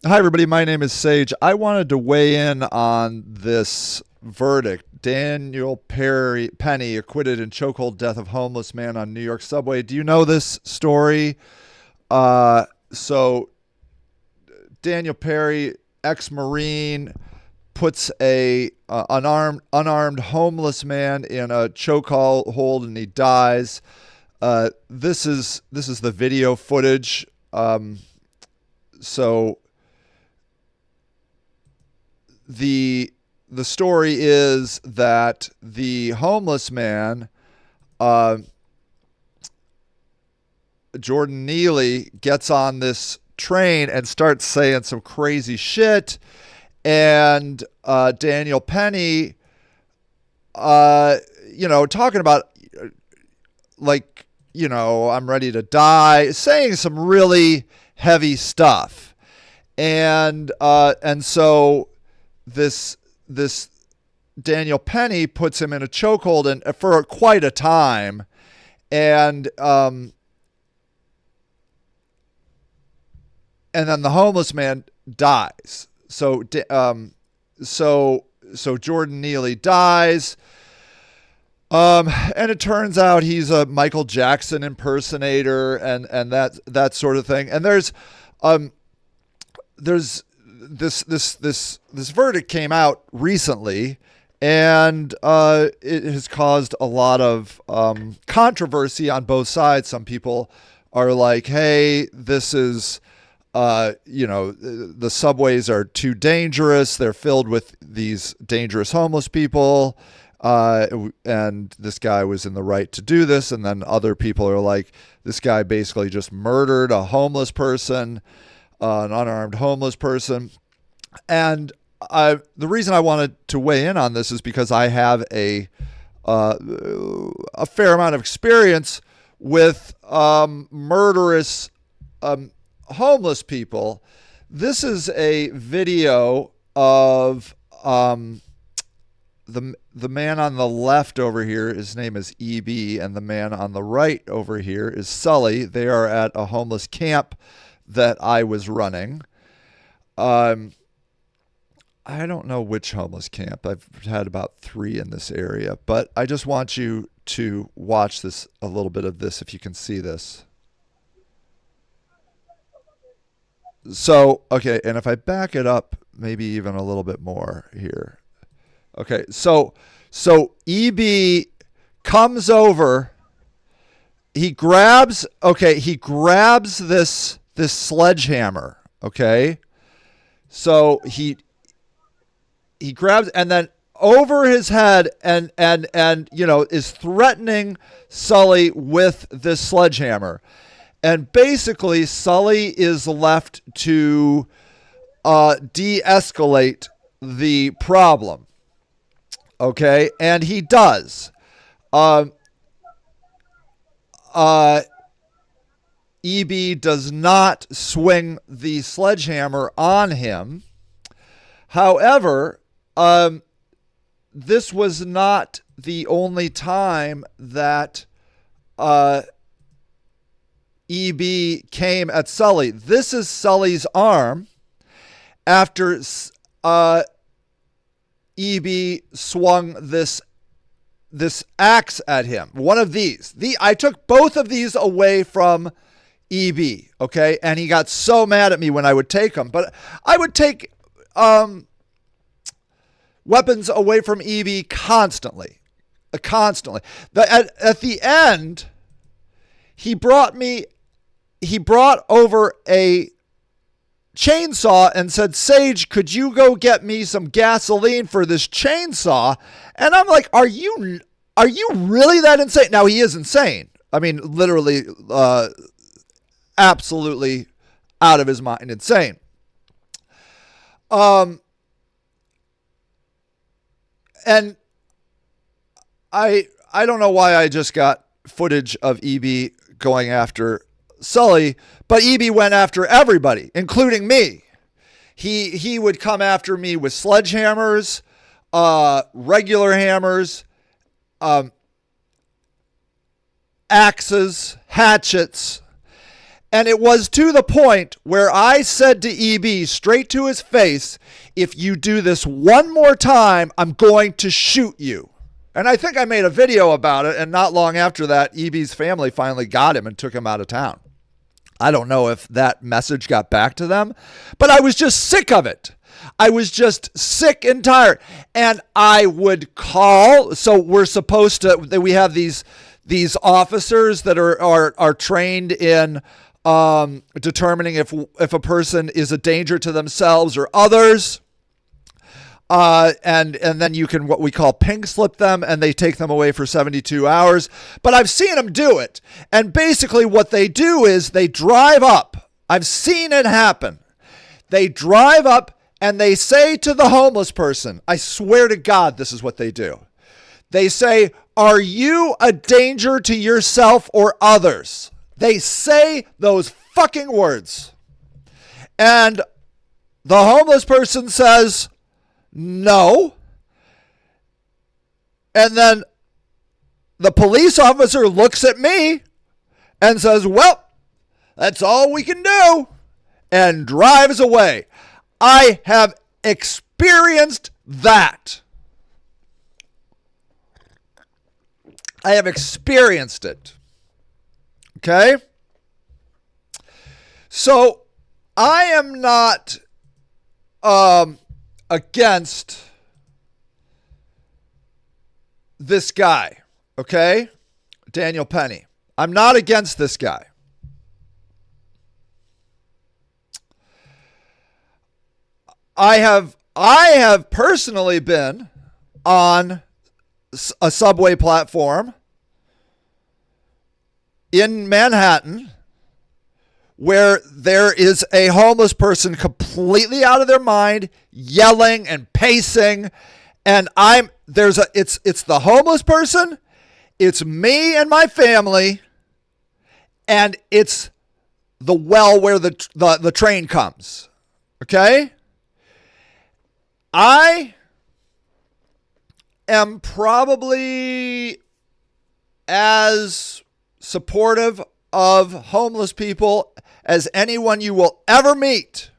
Hi, everybody. My name is Sage. I wanted to weigh in on this verdict. Daniel Penny acquitted in chokehold death of homeless man on New York subway. Do you know this story? So Daniel Perry, ex-Marine, puts a unarmed homeless man in a chokehold and he dies. This is the video footage. So the story is that the homeless man, Jordan Neely, gets on this train and starts saying some crazy shit, and Daniel Penny, talking about I'm ready to die, saying some really heavy stuff, and so this Daniel Penny puts him in a chokehold and for quite a time, and then the homeless man dies. So Jordan Neely dies, and it turns out he's a Michael Jackson impersonator and that sort of thing. And there's this verdict came out recently, and it has caused a lot of controversy on both sides. Some people are like, "Hey, this is the subways are too dangerous. They're filled with these dangerous homeless people, and this guy was in the right to do this." And then other people are like, "This guy basically just murdered a homeless person." An unarmed homeless person. And the reason I wanted to weigh in on this is because I have a fair amount of experience with murderous homeless people. This is a video of the man on the left over here. His name is EB, and the man on the right over here is Sully. They are at a homeless camp that I was running. I don't know which homeless camp. I've had about 3 in this area, but I just want you to watch this, a little bit of this, if you can see this. So, okay, and if I back it up, maybe even a little bit more here. Okay, so EB comes over. He grabs this sledgehammer, okay? So he grabs, and then over his head and is threatening Sully with this sledgehammer. And basically Sully is left to de-escalate the problem. Okay? And he does. EB does not swing the sledgehammer on him. However, this was not the only time that EB came at Sully. This is Sully's arm after EB swung this axe at him. One of these. I took both of these away from EB, okay? And he got so mad at me when I would take them. But I would take weapons away from EB constantly. Constantly. At the end, he brought over a chainsaw and said, "Sage, could you go get me some gasoline for this chainsaw?" And I'm like, are you really that insane? Now, he is insane. I mean, literally, absolutely out of his mind insane. And I don't know why I just got footage of EB going after Sully, but EB went after everybody, including me. He would come after me with sledgehammers, regular hammers, axes, hatchets, And it was to the point where I said to EB straight to his face, if you do this one more time, I'm going to shoot you. And I think I made a video about it. And not long after that, EB's family finally got him and took him out of town. I don't know if that message got back to them, but I was just sick of it. I was just sick and tired. And I would call. So we're supposed to, we have these officers that are trained in determining if a person is a danger to themselves or others. And then you can what we call pink slip them, and they take them away for 72 hours. But I've seen them do it. And basically what they do is they drive up. I've seen it happen. They drive up and they say to the homeless person, I swear to God, this is what they do. They say, are you a danger to yourself or others? They say those fucking words. And the homeless person says, no. And then the police officer looks at me and says, well, that's all we can do, and drives away. I have experienced that. I have experienced it. Okay? So I am not against this guy, okay? Daniel Penny. I'm not against this guy. I have personally been on a subway platform in Manhattan where there is a homeless person completely out of their mind, yelling and pacing, and it's the homeless person, it's me and my family, and it's the well where the train comes. Okay? I am probably as supportive of homeless people as anyone you will ever meet.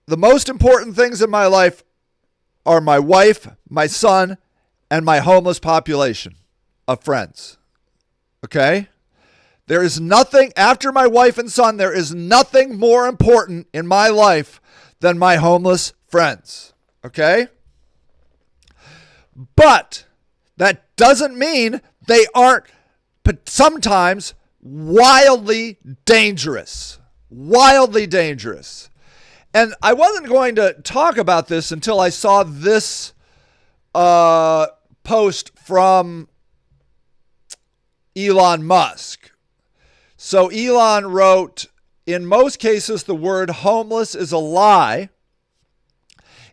The most important things in my life are my wife, my son, and my homeless population of friends. Okay? There is nothing, after my wife and son, there is nothing more important in my life than my homeless friends. Okay? But that doesn't mean they aren't sometimes wildly dangerous. Wildly dangerous. And I wasn't going to talk about this until I saw this post from Elon Musk. So Elon wrote, in most cases, the word homeless is a lie.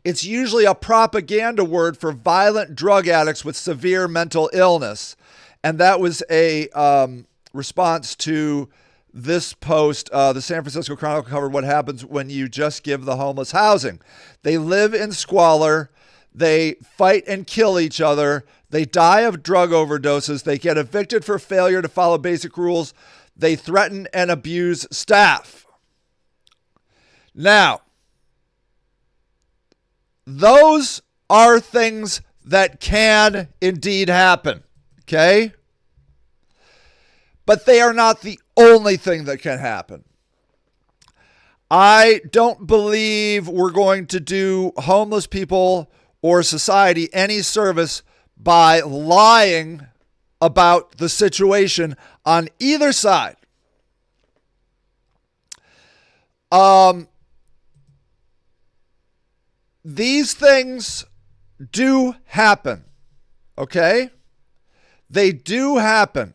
It's usually a propaganda word for violent drug addicts with severe mental illness. And that was a response to this post. The San Francisco Chronicle covered what happens when you just give the homeless housing. They live in squalor. They fight and kill each other. They die of drug overdoses. They get evicted for failure to follow basic rules. They threaten and abuse staff. Now, those are things that can indeed happen, okay? But they are not the only thing that can happen. I don't believe we're going to do homeless people or society any service by lying about the situation on either side. These things do happen, okay? They do happen.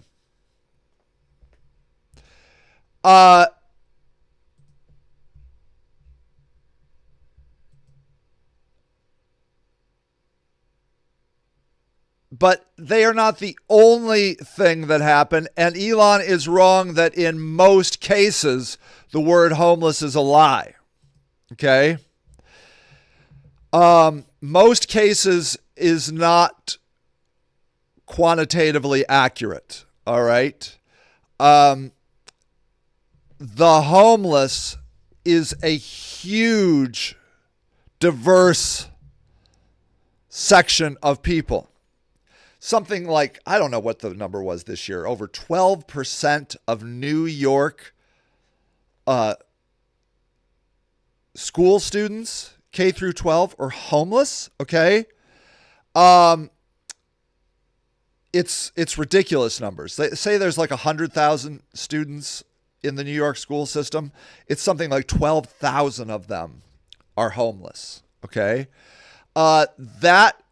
But they are not the only thing that happen. And Elon is wrong that in most cases, the word homeless is a lie. Okay? Most cases is not quantitatively accurate. All right. The homeless is a huge, diverse section of people. Something like, I don't know what the number was this year, over 12% of New York school students, K through 12, are homeless. Okay. It's ridiculous numbers. They say there's like 100,000 students in the New York school system. It's something like 12,000 of them are homeless. Okay. That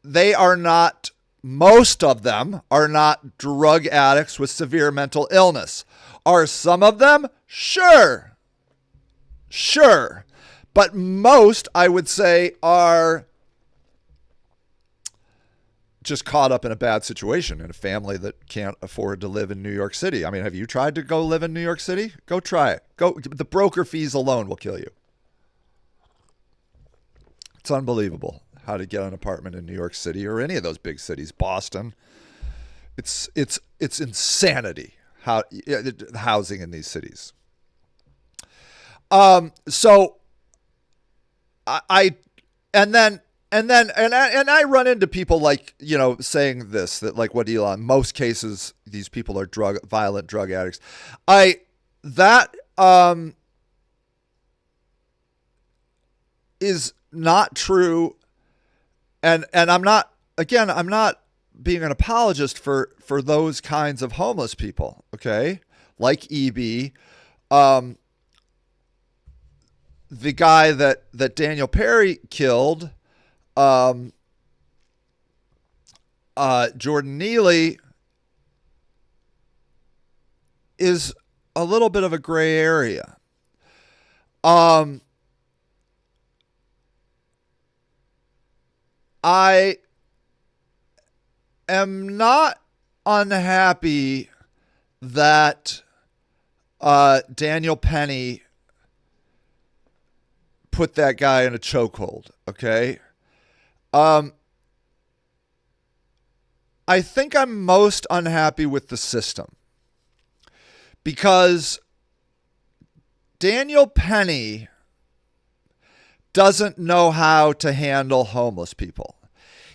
they are not, most of them are not drug addicts with severe mental illness. Are some of them? Sure. Sure. But most, I would say, are just caught up in a bad situation in a family that can't afford to live in New York City. I mean, have you tried to go live in New York City? Go try it. Go. The broker fees alone will kill you. It's unbelievable how to get an apartment in New York City or any of those big cities, Boston. It's insanity how housing in these cities. So I run into people like, you know, saying this, that like what Elon, most cases, these people are violent drug addicts. That is not true. And I'm not being an apologist for those kinds of homeless people. Okay. Like EB, the guy that Daniel Perry killed, Jordan Neely, is a little bit of a gray area. I am not unhappy that Daniel Penny put that guy in a chokehold. Okay. I think I'm most unhappy with the system because Daniel Penny doesn't know how to handle homeless people.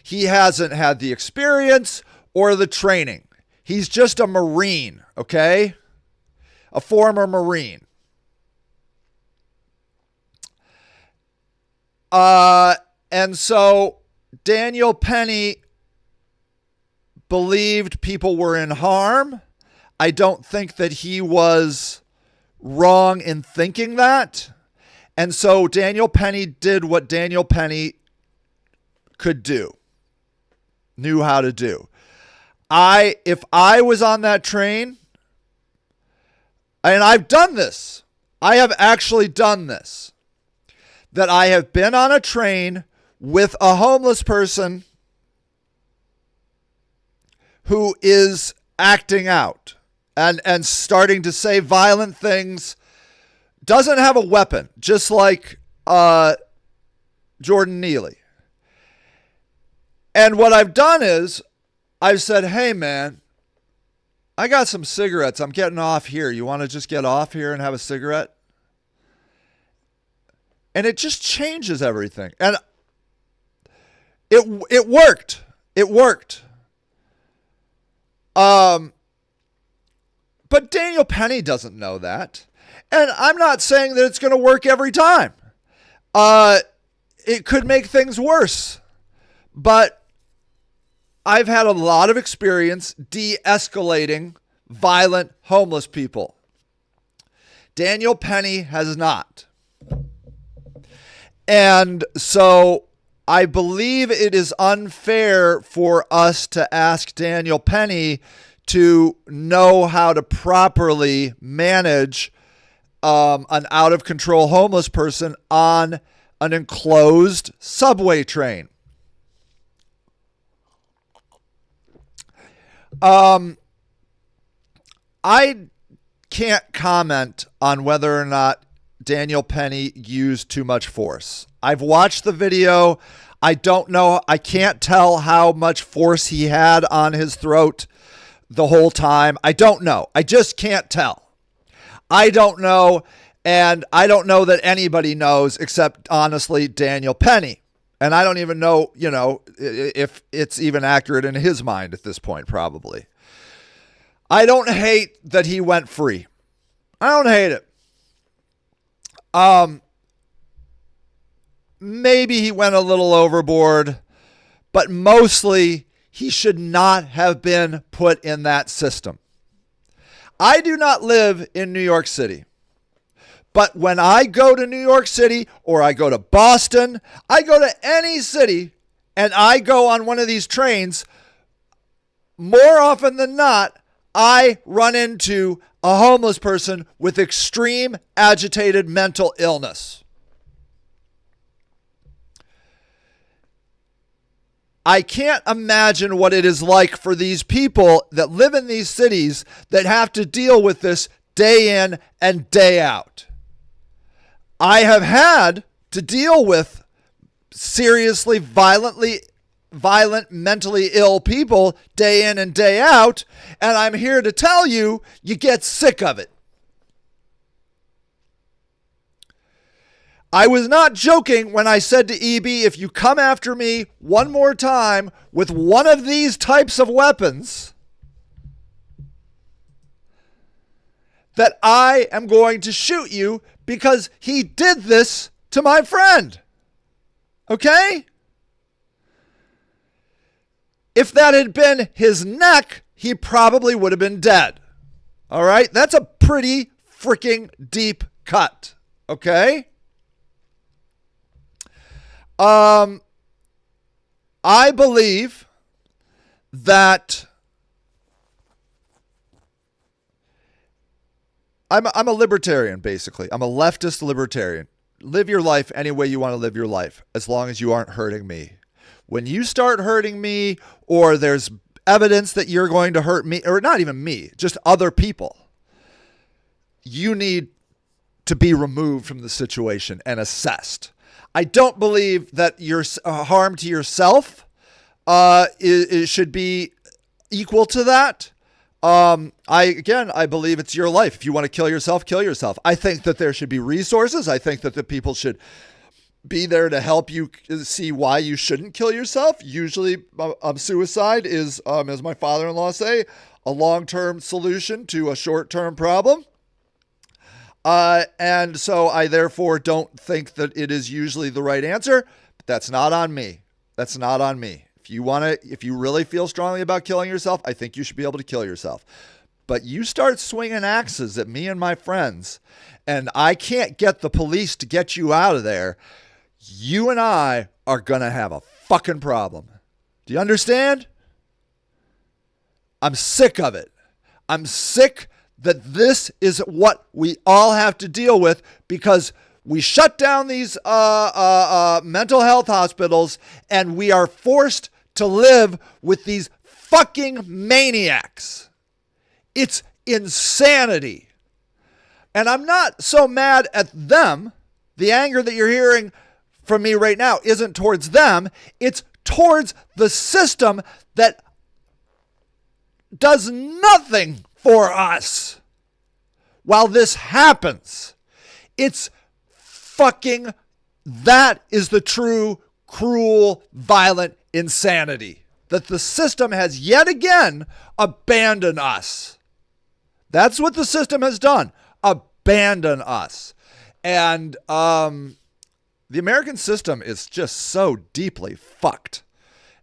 He hasn't had the experience or the training. He's just a Marine, okay? A former Marine. And so Daniel Penny believed people were in harm. I don't think that he was wrong in thinking that. And so Daniel Penny did what Daniel Penny could do, knew how to do. If I was on that train, and I've done this, I have actually done this, that I have been on a train with a homeless person who is acting out and starting to say violent things, doesn't have a weapon, just like Jordan Neely. And what I've done is I've said, hey, man, I got some cigarettes. I'm getting off here. You want to just get off here and have a cigarette? And it just changes everything. And it worked. It worked. But Daniel Penny doesn't know that. And I'm not saying that it's going to work every time. It could make things worse. But I've had a lot of experience de-escalating violent homeless people. Daniel Penny has not. And so I believe it is unfair for us to ask Daniel Penny to know how to properly manage an out-of-control homeless person on an enclosed subway train. I can't comment on whether or not Daniel Penny used too much force. I've watched the video. I don't know. I can't tell how much force he had on his throat. the whole time? I don't know. I just can't tell. I don't know. And I don't know that anybody knows except, honestly, Daniel Penny. And I don't even know, if it's even accurate in his mind at this point, probably. I don't hate that he went free. I don't hate it. Maybe he went a little overboard, but mostly he should not have been put in that system. I do not live in New York City, but when I go to New York City or I go to Boston, I go to any city and I go on one of these trains, more often than not, I run into a homeless person with extreme agitated mental illness. I can't imagine what it is like for these people that live in these cities that have to deal with this day in and day out. I have had to deal with seriously violent, mentally ill people day in and day out, and I'm here to tell you, you get sick of it. I was not joking when I said to EB, if you come after me one more time with one of these types of weapons, that I am going to shoot you because he did this to my friend. Okay? If that had been his neck, he probably would have been dead. All right? That's a pretty freaking deep cut. Okay? I believe that I'm a libertarian, basically. I'm a leftist libertarian. Live your life any way you want to live your life, as long as you aren't hurting me. When you start hurting me, or there's evidence that you're going to hurt me, or not even me, just other people, you need to be removed from the situation and assessed. I don't believe that your harm to yourself should be equal to that. I believe it's your life. If you want to kill yourself, kill yourself. I think that there should be resources. I think that the people should be there to help you see why you shouldn't kill yourself. Usually suicide is, as my father-in-law say, a long-term solution to a short-term problem. And so I therefore don't think that it is usually the right answer, but that's not on me. That's not on me. If you really feel strongly about killing yourself, I think you should be able to kill yourself. But you start swinging axes at me and my friends, and I can't get the police to get you out of there, you and I are going to have a fucking problem. Do you understand? I'm sick of it. I'm sick that this is what we all have to deal with because we shut down these mental health hospitals and we are forced to live with these fucking maniacs. It's insanity. And I'm not so mad at them. The anger that you're hearing from me right now isn't towards them. It's towards the system that does nothing for us while this happens. It's fucking, that is the true, cruel, violent insanity. That the system has yet again abandoned us. That's what the system has done. Abandon us. And the American system is just so deeply fucked.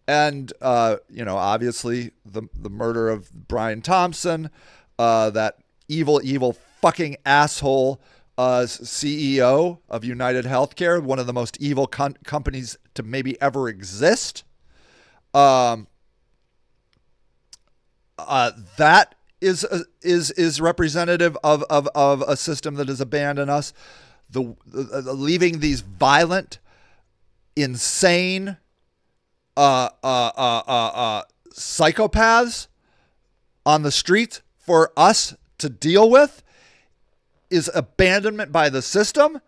And, obviously the murder of Brian Thompson, that evil fucking asshole CEO of UnitedHealthcare, one of the most evil companies to maybe ever exist. That is representative of a system that has abandoned us. Leaving these violent, insane, psychopaths on the streets for us to deal with is abandonment by the system.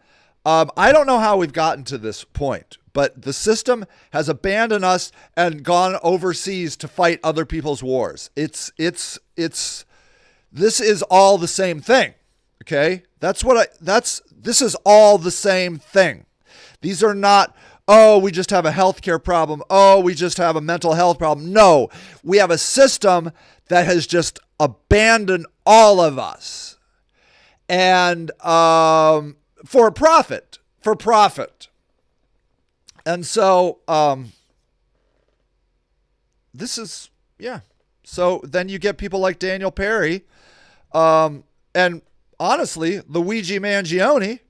I don't know how we've gotten to this point, but the system has abandoned us and gone overseas to fight other people's wars. This is all the same thing. Okay? This is all the same thing. These are not, oh, we just have a healthcare problem. Oh, we just have a mental health problem. No, we have a system that has just abandoned all of us. And for profit. And so this is, yeah. So then you get people like Daniel Perry and honestly, Luigi Mangione,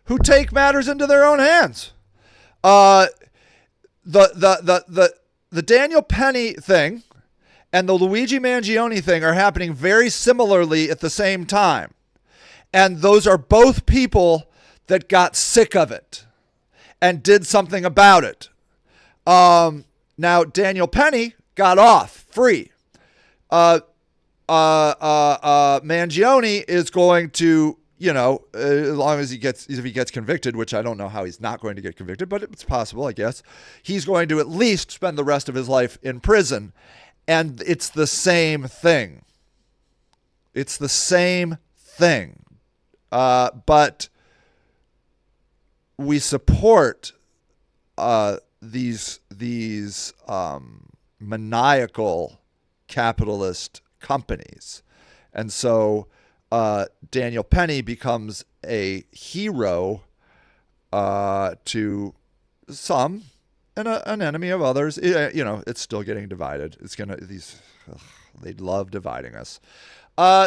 who take matters into their own hands. The Daniel Penny thing and the Luigi Mangione thing are happening very similarly at the same time. And those are both people that got sick of it and did something about it. Now, Daniel Penny got off free. Mangione is going to, as long as if he gets convicted, which I don't know how he's not going to get convicted, but it's possible, I guess. He's going to at least spend the rest of his life in prison. And it's the same thing. It's the same thing. But we support these maniacal capitalist companies. And so Daniel Penny becomes a hero to some and an enemy of others. It's still getting divided. They love dividing us.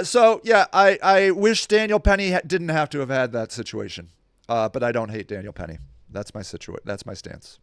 So yeah, I wish Daniel Penny didn't have to have had that situation. But I don't hate Daniel Penny. That's my stance.